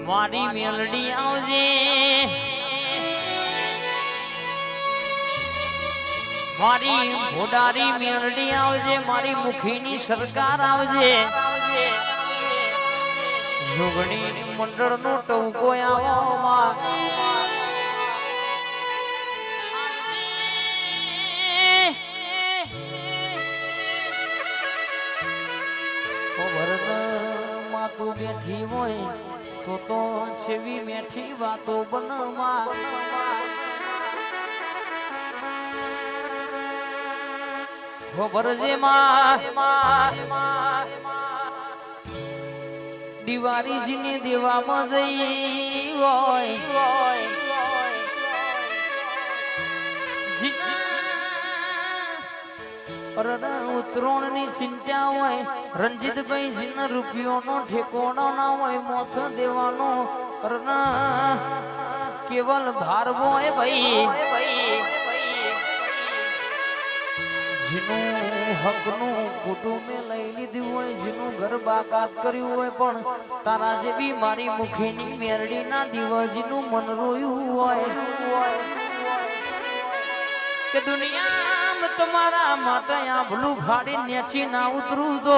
મારી મેલડી આવજે, મારી ભોડારી મેલડી આવજે, મારી મુખીની સરકાર આવજે, જોગણી મંડળ નો ટવકો આવવામાં તું બેઠી હોય તો છેવી મેઠી વાતો બનવા ખબર છે દિવાળીજીને દેવામાં જઈ હોય ઉતરોણ ની ચિંતા હોય રણજીતભાઈ જીને રૂપિયો નો ઠેકોણો ના હોય મોથ દેવાનો કેવલ ભારવો હોય ભાઈ જેનું હકનું કુટુંબે લઈ લીધું હોય, જેનું ઘર બાકાત કર્યું હોય, પણ તારા જેવી મારી મુખીની મેરડી ના દિવસનું મન રોયું હોય કે દુનિયા તમારા માટે આભલું ફાડી નેચી ના ઉતરું તો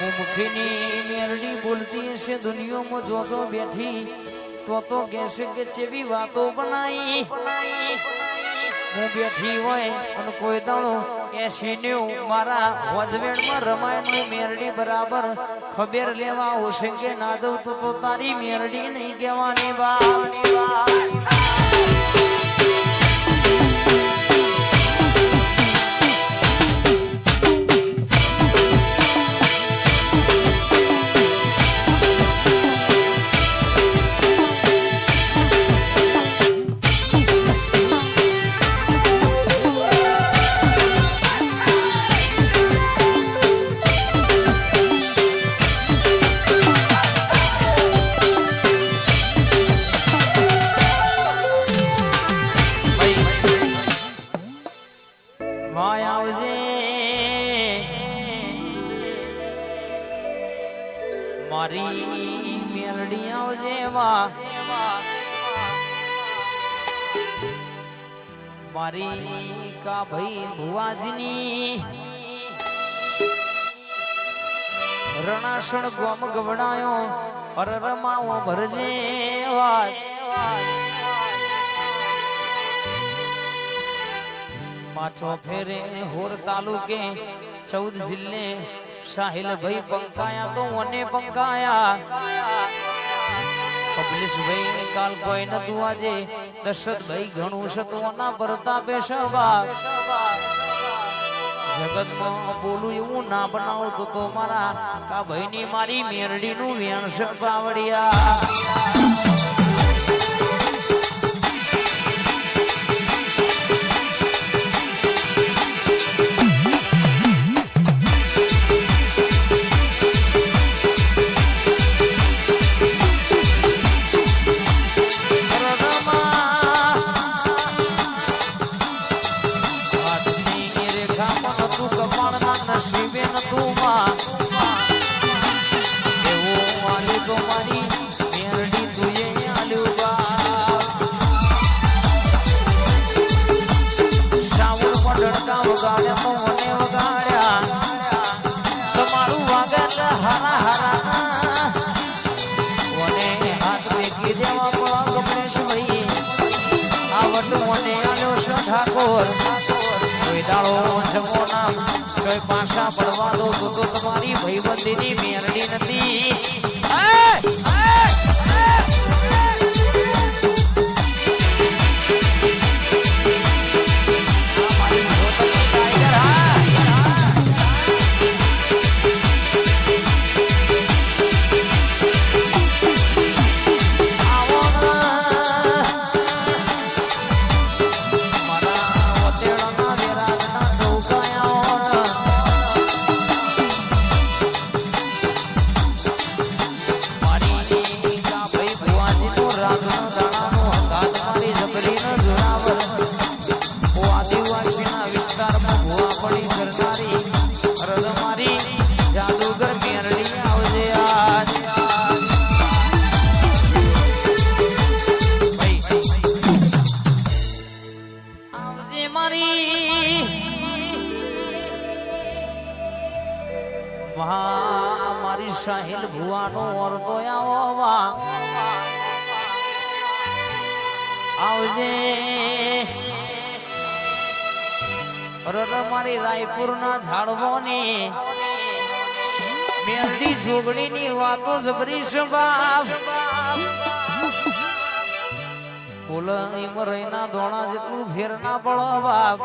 મુખીની મેરડી બોલતી હશે દુનિયામાં જોતો બેઠી તો કહેશે કે છેવી વાતો બનાવી હું બેઠી હોય અને કોઈ દાણો 80 મારા વજવેણમાં રમાયણનું મેરડી બરાબર ખબર લેવા આવશે કે ના જવું તો તારી મેરડી નહીં કહેવાની બા મારી મેલડી આવજે મારી કા ભાઈ ભુવાજની રણાસણ ગોમ ગવડાયો રમાવો ભરજે વાત પાછો ફેરે હોર તાલુકે 14 જિલ્લે સાહિલ ભાઈ પંકાયા તો મને પંકાયા પબ્લિશ ભાઈ કાલ કોઈ નતું આજે દશરથ ભાઈ ઘણું સતોના પ્રતાપે સભા જગતમાં બોલું એવું ના બનાવતો તો મારા કા ભાઈની મારી મેરડીનું વેણ સપાવડિયા પાછા પડવા દો તો તમારી ભાઈબંધીની મેરડી નથી હિલ ભુવાનો ઓરતો આવવા આવજે મારી રાયપુર ના ઝાડવોની મેરડી જોગણી ની વાતો જબરીશ બાપ બોલ રહીના ધોણા જેટલું ફેર ના પડો બાપ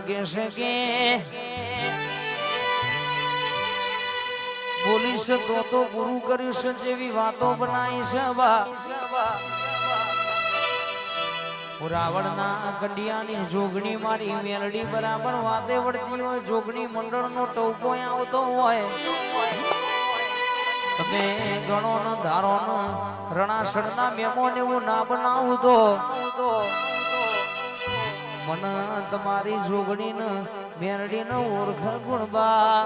કેશે કે બોલીશ તો પૂરું કરીશ જેવી વાતો બનાવીશ બા રાવણના કંડિયાની જોગણી મારી મેલડી બરાબર વાતે વળતી હોય જોગણી મંડળનો ટોકો આવતો હોય તમે ગણો ન ધારો ન રણાસણના મેમો ને એવું ના બનાવું તો મને તમારી જોગણી ને મેલડી ને ઓળખ ગુણબા